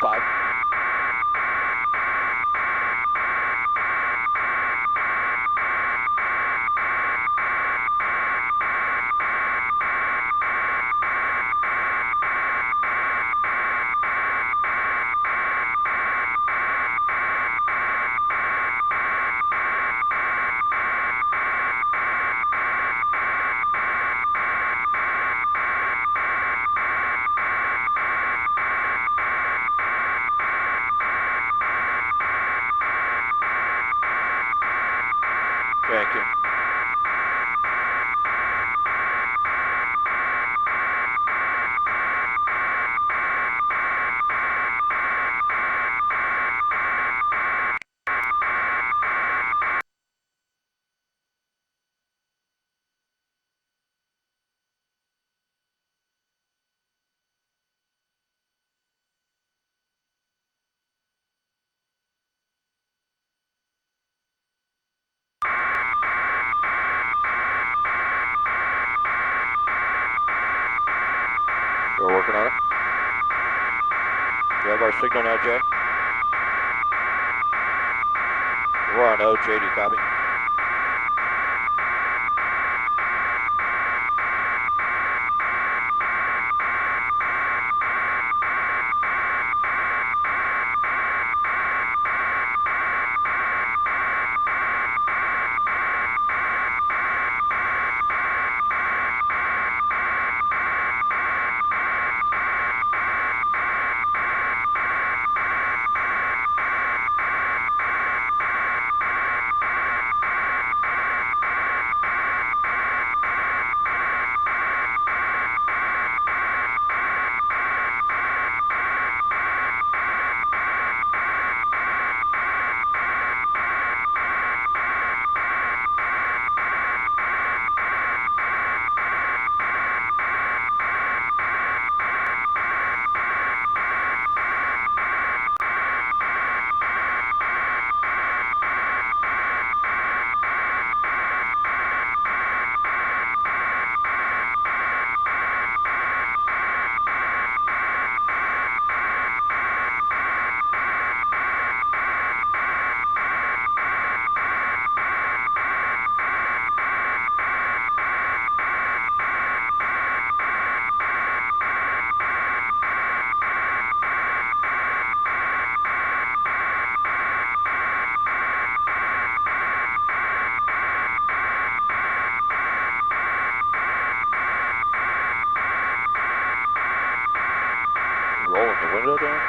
5. Thank you. We're working on it. We have our signal now, Jay. We're on O, JD, copy. Rolling the window down.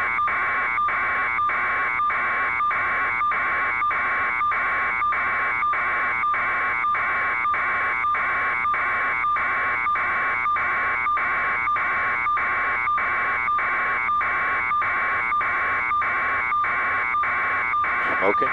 Smoking.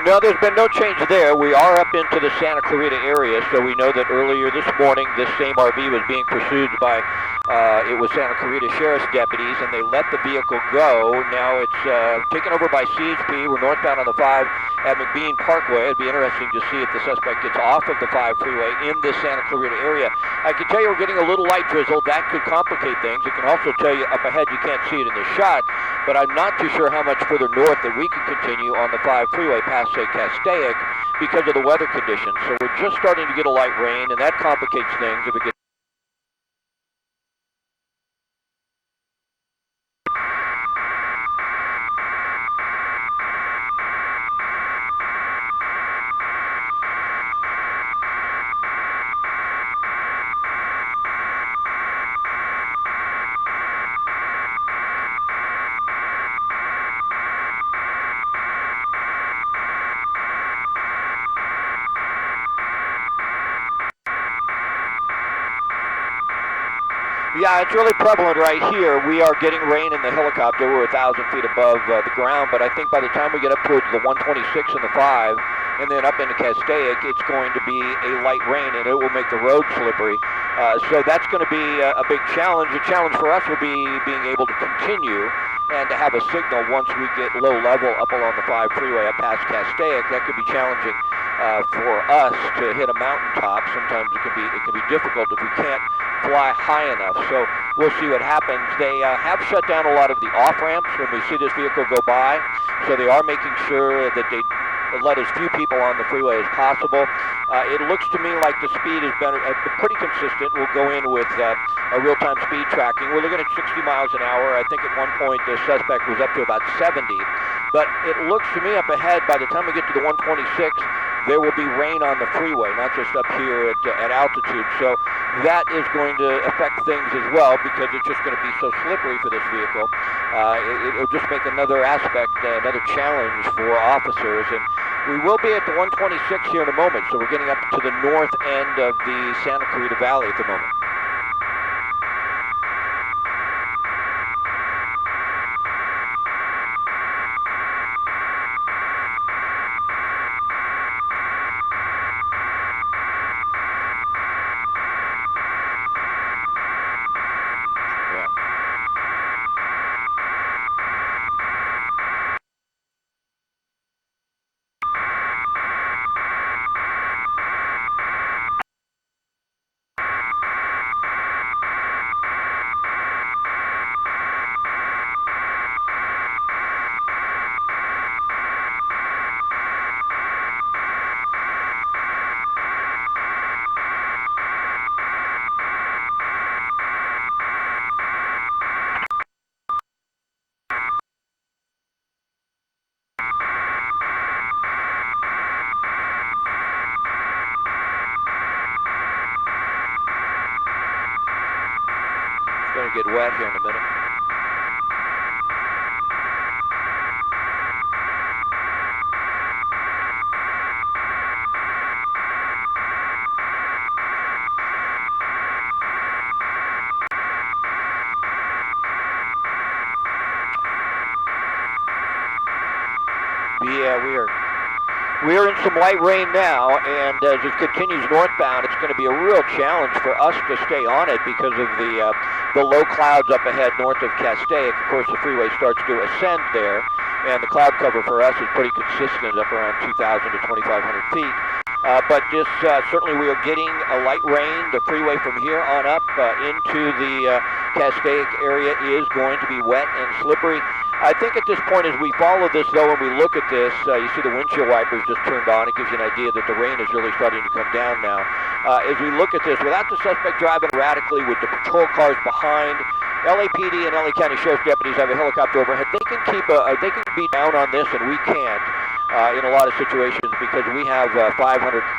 No, there's been no change there. We are up into the Santa Clarita area, so we know that earlier this morning this same RV was being pursued by, it was Santa Clarita Sheriff's deputies, and they let the vehicle go. Now it's taken over by CHP. We're northbound on the 5 at McBean Parkway. It'd be interesting to see if the suspect gets off of the 5 freeway in the Santa Clarita area. I can tell you we're getting a little light drizzle. That could complicate things. It can also tell you up ahead you can't see it in the shot, but I'm not too sure how much further north that we can continue on the 5 freeway past, say, Castaic because of the weather conditions. So we're just starting to get a light rain, and that complicates things if it gets. Yeah, it's really prevalent right here. We are getting rain in the helicopter. We're 1,000 feet above the ground, but I think by the time we get up towards the 126 and the 5, and then up into Castaic, it's going to be a light rain, and it will make the road slippery. So that's going to be a big challenge. The challenge for us will be being able to continue and to have a signal once we get low level up along the 5 freeway up past Castaic. That could be challenging for us to hit a mountaintop. Sometimes it can be difficult if we can't fly high enough. So we'll see what happens. They have shut down a lot of the off-ramps when we see this vehicle go by. So they are making sure that they let as few people on the freeway as possible. It looks to me like the speed has been pretty consistent. We'll go in with a real-time speed tracking. We're looking at 60 miles an hour. I think at one point the suspect was up to about 70. But it looks to me up ahead, by the time we get to the 126, there will be rain on the freeway, not just up here at altitude. So that is going to affect things as well because it's just going to be so slippery for this vehicle. It'll just make another aspect, another challenge for officers. And we will be at the 126 here in a moment, so we're getting up to the north end of the Santa Clarita Valley at the moment. Going to get wet here in a minute. Yeah, we are in some light rain now, and as it continues northbound, it's going to be a real challenge for us to stay on it because of the low clouds up ahead north of Castaic. Of course, the freeway starts to ascend there, and the cloud cover for us is pretty consistent, up around 2,000 to 2,500 feet. But just certainly we are getting a light rain. The freeway from here on up into the Castaic area is going to be wet and slippery. I think at this point, as we follow this, though, and we look at this, you see the windshield wipers just turned on. It gives you an idea that the rain is really starting to come down now. As we look at this, without the suspect driving erratically with the patrol cars behind, LAPD and LA County Sheriff's deputies have a helicopter overhead. They can be down on this, and we can't in a lot of situations because we have 500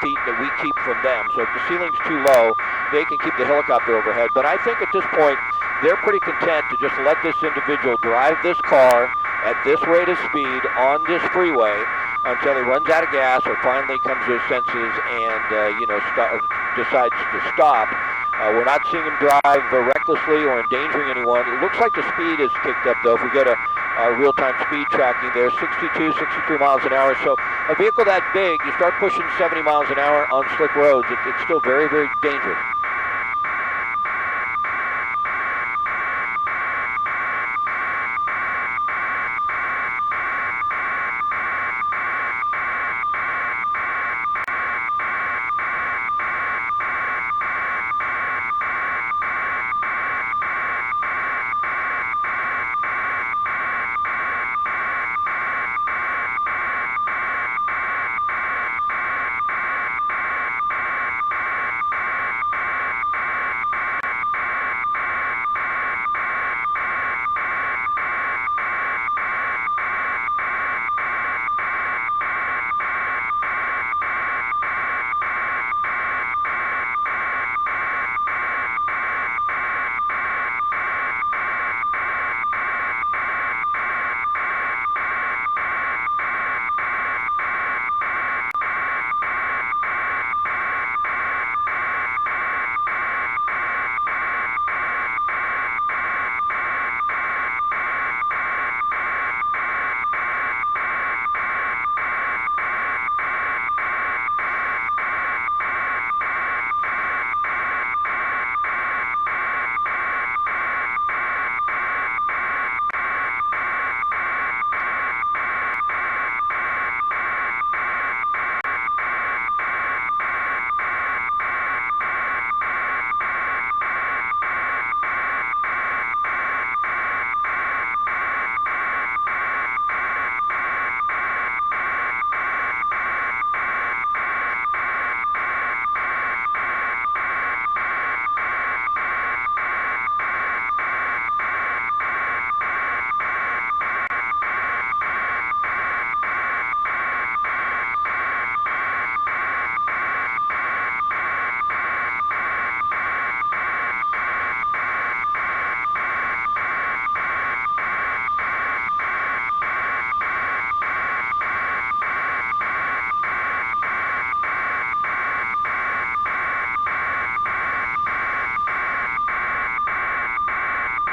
feet that we keep from them. So if the ceiling's too low, they can keep the helicopter overhead. But I think at this point, they're pretty content to just let this individual drive this car at this rate of speed on this freeway until he runs out of gas or finally comes to his senses and decides to stop. We're not seeing him drive recklessly or endangering anyone. It looks like the speed is kicked up, though. If we go to real-time speed tracking there, 62, 63 miles an hour. So a vehicle that big, you start pushing 70 miles an hour on slick roads, it's still very, very dangerous.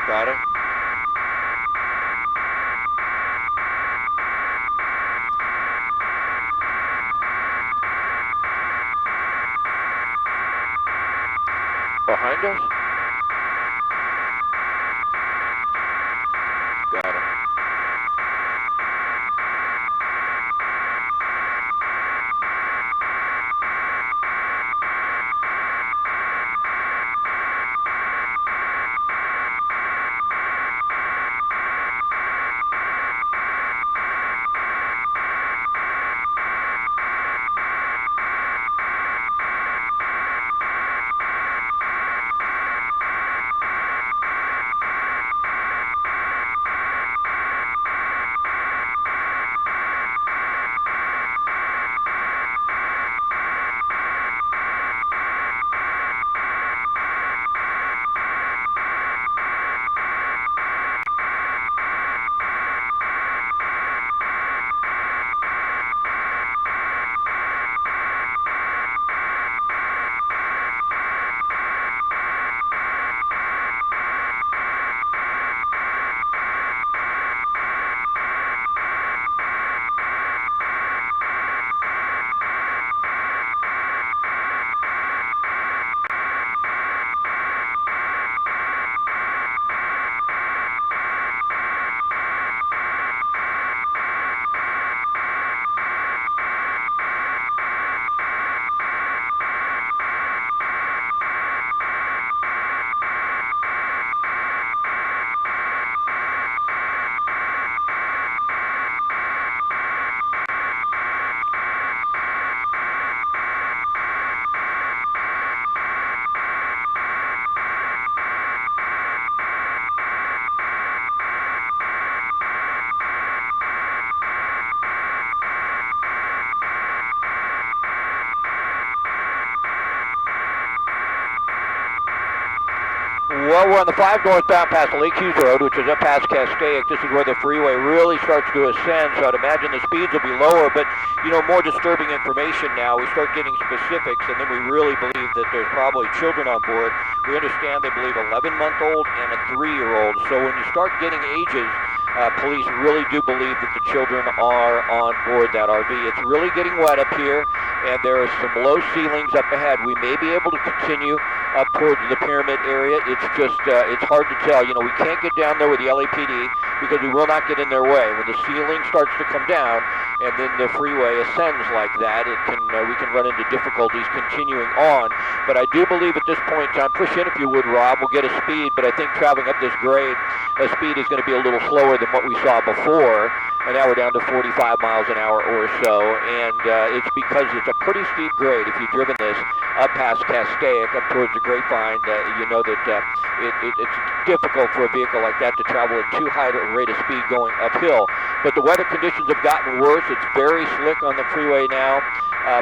Got it. Behind us? Got it. Well, we're on the 5 northbound past Lake Hughes Road, which is up past Castaic. This is where the freeway really starts to ascend, so I'd imagine the speeds will be lower, but, more disturbing information now. We start getting specifics, and then we really believe that there's probably children on board. We understand they believe 11-month-old and a 3-year-old. So when you start getting ages, police really do believe that the children are on board that RV. It's really getting wet up here, and there are some low ceilings up ahead. We may be able to continue up towards the pyramid area. It's just, it's hard to tell. We can't get down there with the LAPD because we will not get in their way. When the ceiling starts to come down and then the freeway ascends like that, we can run into difficulties continuing on. But I do believe at this point in time, push in if you would, Rob, we'll get a speed, but I think traveling up this grade, the speed is going to be a little slower than what we saw before. And now we're down to 45 miles an hour or so, and it's because it's a pretty steep grade. If you've driven this up past Castaic, up towards the Grapevine, you know that it's difficult for a vehicle like that to travel at too high a rate of speed going uphill. But the weather conditions have gotten worse. It's very slick on the freeway now,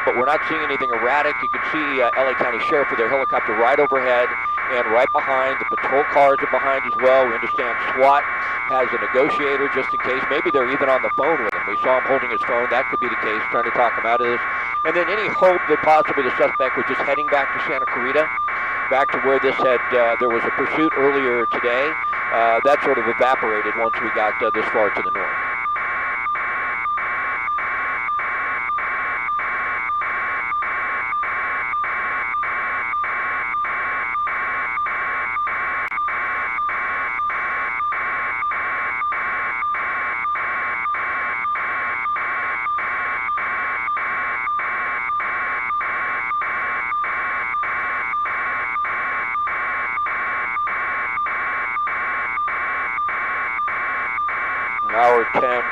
but we're not seeing anything erratic. You can see LA County Sheriff with their helicopter right overhead and right behind. The patrol cars are behind as well. We understand SWAT has a negotiator just in case. Maybe they're even on the phone with him. We saw him holding his phone. That could be the case, trying to talk him out of this. And then any hope that possibly the suspect was just heading back to Santa Clarita, back to where this there was a pursuit earlier today, that sort of evaporated once we got this far to the north. Hour 10.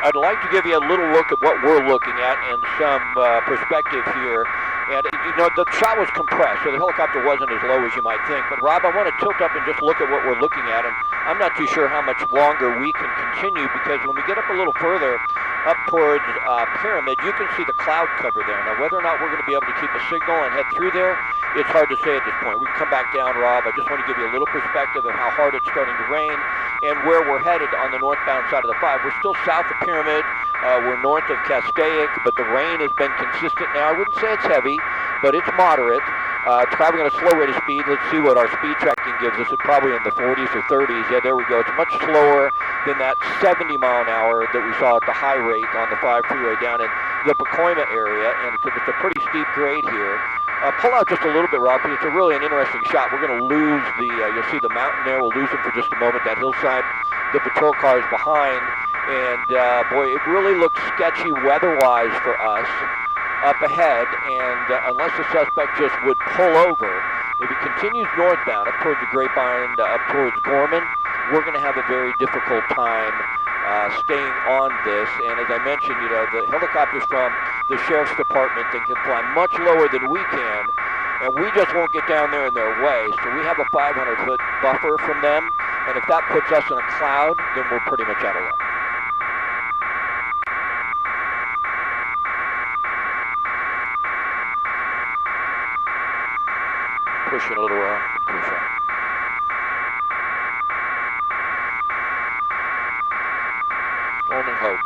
I'd like to give you a little look at what we're looking at and some perspective here. And, the shot was compressed, so the helicopter wasn't as low as you might think. But, Rob, I want to tilt up and just look at what we're looking at. And I'm not too sure how much longer we can continue, because when we get up a little further, up towards Pyramid, you can see the cloud cover there. Now, whether or not we're going to be able to keep a signal and head through there, it's hard to say at this point. We can come back down, Rob. I just want to give you a little perspective of how hard it's starting to rain and where we're headed on the northbound side of the 5. We're still south of Pyramid. We're north of Castaic, but the rain has been consistent now. I wouldn't say it's heavy, but it's moderate. Traveling at a slow rate of speed. Let's see what our speed tracking gives us. It's probably in the 40s or 30s. Yeah, there we go. It's much slower than that 70 mile an hour that we saw at the high rate on the 5 freeway down in the Pacoima area, and it's a pretty steep grade here. Pull out just a little bit, Rob, because it's really an interesting shot. We're going to lose you'll see the mountain there. We'll lose them for just a moment, that hillside. The patrol cars behind, and boy, it really looks sketchy weather-wise for us up ahead, and unless the suspect just would pull over, if he continues northbound up towards the Grapevine, up towards Gorman, we're going to have a very difficult time staying on this. And as I mentioned, the helicopters from the Sheriff's Department, they can fly much lower than we can, and we just won't get down there in their way. So we have a 500-foot buffer from them, and if that puts us in a cloud, then we're pretty much out of luck. Pushing a little push on. Only hope.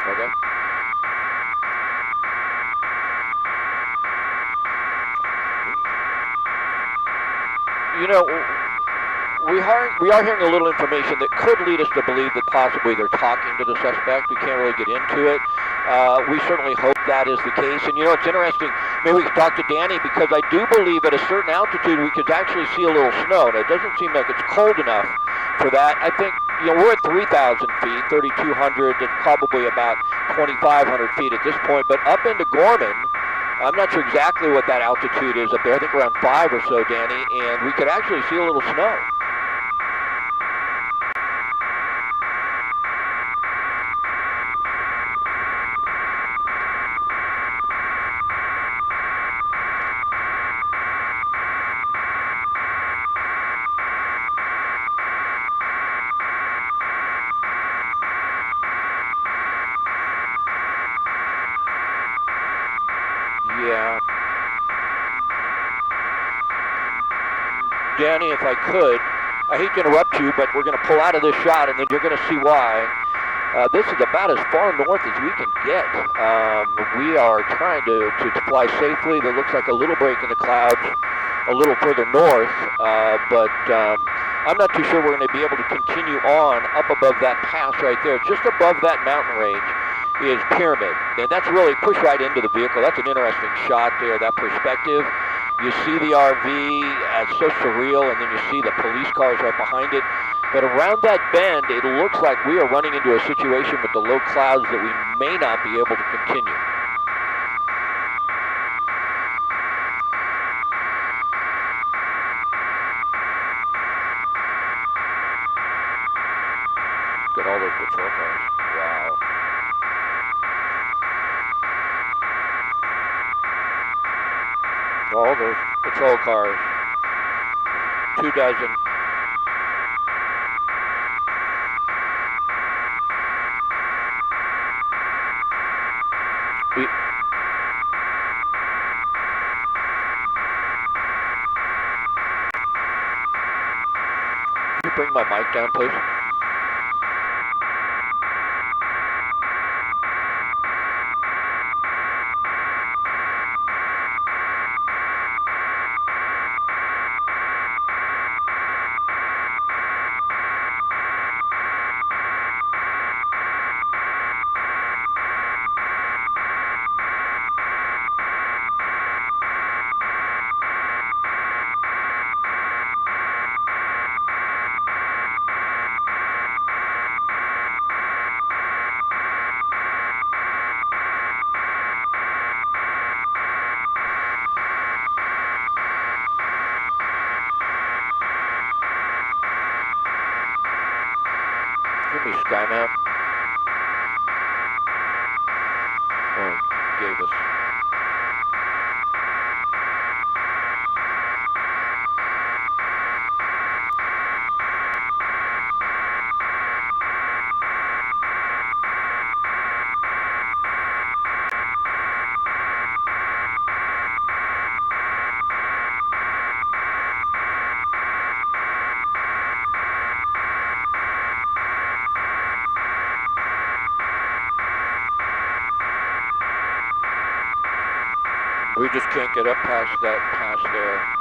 Okay. we are hearing a little information that could lead us to believe that possibly they're talking to the suspect. We can't really get into it. We certainly hope that is the case. And it's interesting. Maybe we could talk to Danny, because I do believe at a certain altitude we could actually see a little snow. And it doesn't seem like it's cold enough for that. I think we're at 3,000 feet, 3,200. It's probably about 2,500 feet at this point. But up into Gorman, I'm not sure exactly what that altitude is up there. I think around 5 or so, Danny, and we could actually see a little snow. Yeah. Danny, if I could, I hate to interrupt you, but we're going to pull out of this shot, and then you're going to see why. This is about as far north as we can get. We are trying to fly safely. There looks like a little break in the clouds a little further north, but I'm not too sure we're going to be able to continue on up above that pass right there. Just above that mountain range is Pyramid, and that's really pushed right into the vehicle. That's an interesting shot there, that perspective. You see the RV, it's so surreal, and then you see the police cars right behind it. But around that bend, it looks like we are running into a situation with the low clouds that we may not be able to continue. Look at all those patrol cars. Wow. All those patrol cars. 2 dozen. Can you bring my mic down, please? Give me sky map. Oh, gave us. We just can't get up past that pass there.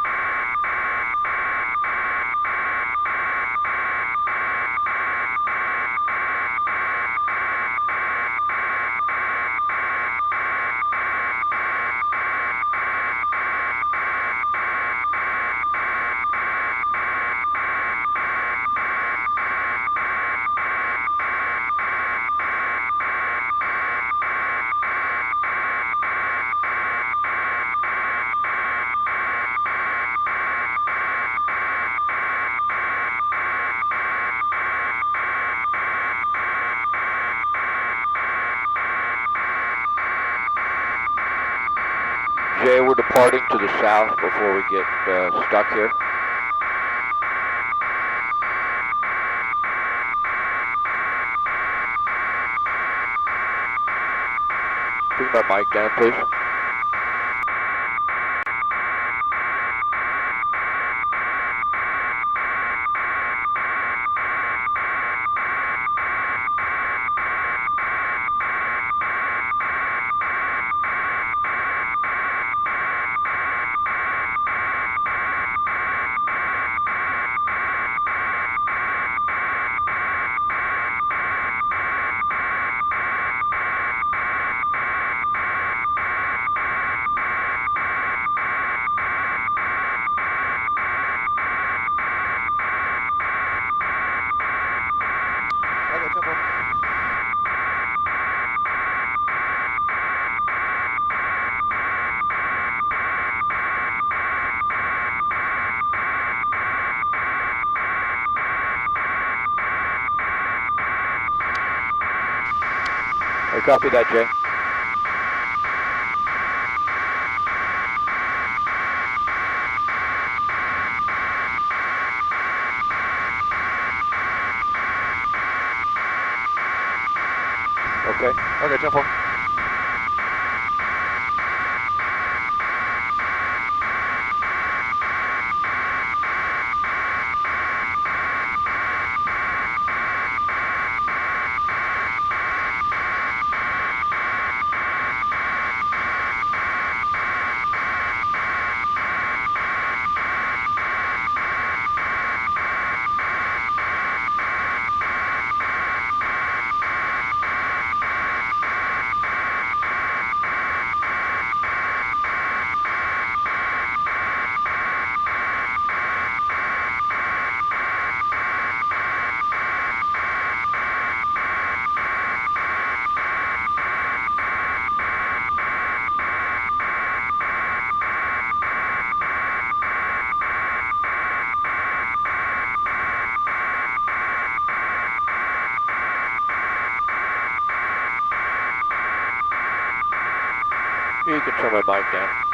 Jay, we're departing to the south before we get stuck here. Bring my mic down, please. Copy that, Jay. Okay. Okay, 10-4. You can turn my mic down.